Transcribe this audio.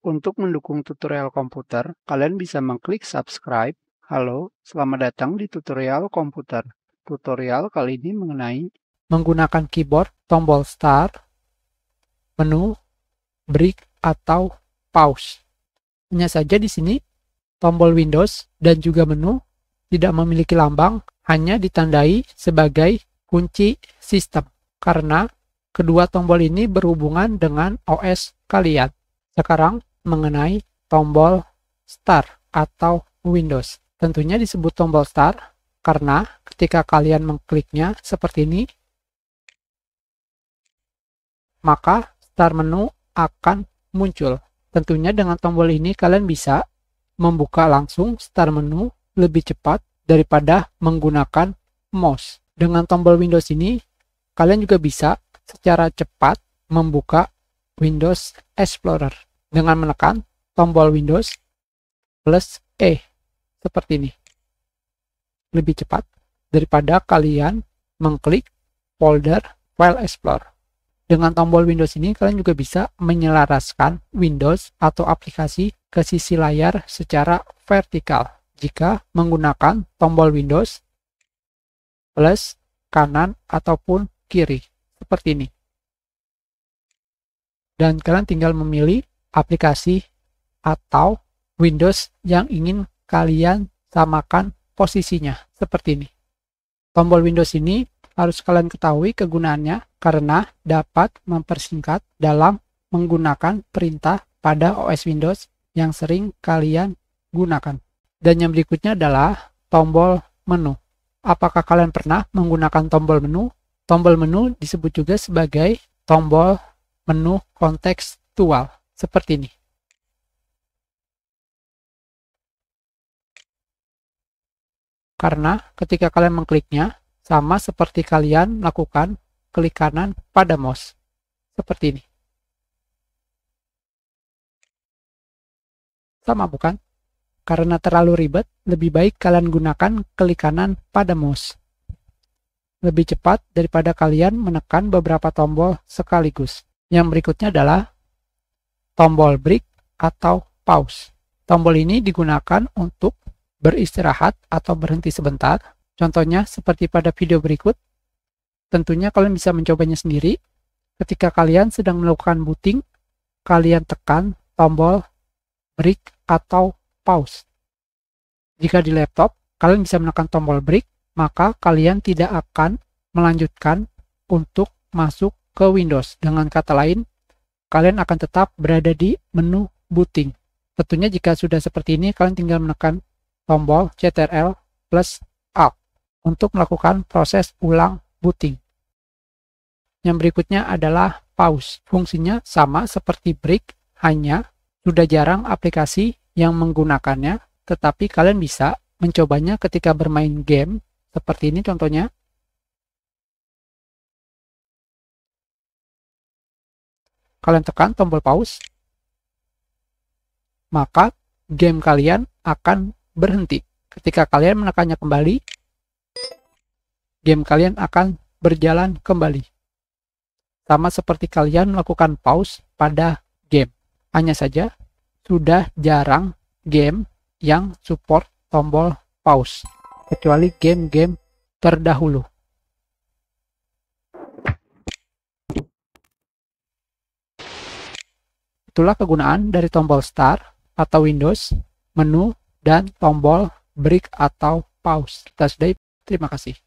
Untuk mendukung tutorial komputer, kalian bisa mengklik subscribe. Halo, selamat datang di tutorial komputer. Tutorial kali ini mengenai menggunakan keyboard, tombol Start, menu, break, atau pause. Hanya saja di sini tombol Windows dan juga menu tidak memiliki lambang, hanya ditandai sebagai kunci sistem karena kedua tombol ini berhubungan dengan OS kalian. Sekarang mengenai tombol Start atau Windows. Tentunya disebut tombol Start karena ketika kalian mengkliknya seperti ini, maka Start menu akan muncul. Tentunya dengan tombol ini kalian bisa membuka langsung Start menu lebih cepat daripada menggunakan mouse. Dengan tombol Windows ini, kalian juga bisa secara cepat membuka Windows Explorer dengan menekan tombol Windows plus E seperti ini. Lebih cepat daripada kalian mengklik folder File Explorer. Dengan tombol Windows ini kalian juga bisa menyelaraskan Windows atau aplikasi ke sisi layar secara vertikal jika menggunakan tombol Windows plus kanan ataupun kiri seperti ini. Dan kalian tinggal memilih aplikasi atau Windows yang ingin kalian samakan posisinya seperti ini. Tombol Windows ini harus kalian ketahui kegunaannya karena dapat mempersingkat dalam menggunakan perintah pada OS Windows yang sering kalian gunakan. Dan yang berikutnya adalah tombol menu. Apakah kalian pernah menggunakan tombol menu? Tombol menu disebut juga sebagai tombol menu kontekstual. Seperti ini. Karena ketika kalian mengkliknya, sama seperti kalian melakukan klik kanan pada mouse. Seperti ini. Sama bukan? Karena terlalu ribet, lebih baik kalian gunakan klik kanan pada mouse. Lebih cepat daripada kalian menekan beberapa tombol sekaligus. Yang berikutnya adalah tombol break atau pause. Tombol ini digunakan untuk beristirahat atau berhenti sebentar. Contohnya seperti pada video berikut. Tentunya kalian bisa mencobanya sendiri. Ketika kalian sedang melakukan booting, kalian tekan tombol break atau pause. Jika di laptop, kalian bisa menekan tombol break, maka kalian tidak akan melanjutkan untuk masuk ke Windows. Dengan kata lain, kalian akan tetap berada di menu booting. Tentunya jika sudah seperti ini, kalian tinggal menekan tombol Ctrl plus Alt untuk melakukan proses ulang booting. Yang berikutnya adalah pause. Fungsinya sama seperti break, hanya sudah jarang aplikasi yang menggunakannya, tetapi kalian bisa mencobanya ketika bermain game, seperti ini contohnya. Kalian tekan tombol pause, maka game kalian akan berhenti. Ketika kalian menekannya kembali, game kalian akan berjalan kembali. Sama seperti kalian melakukan pause pada game. Hanya saja, sudah jarang game yang support tombol pause, kecuali game-game terdahulu. Itulah kegunaan dari tombol Start atau Windows, menu, dan tombol break atau pause. Kita sudahi. Terima kasih.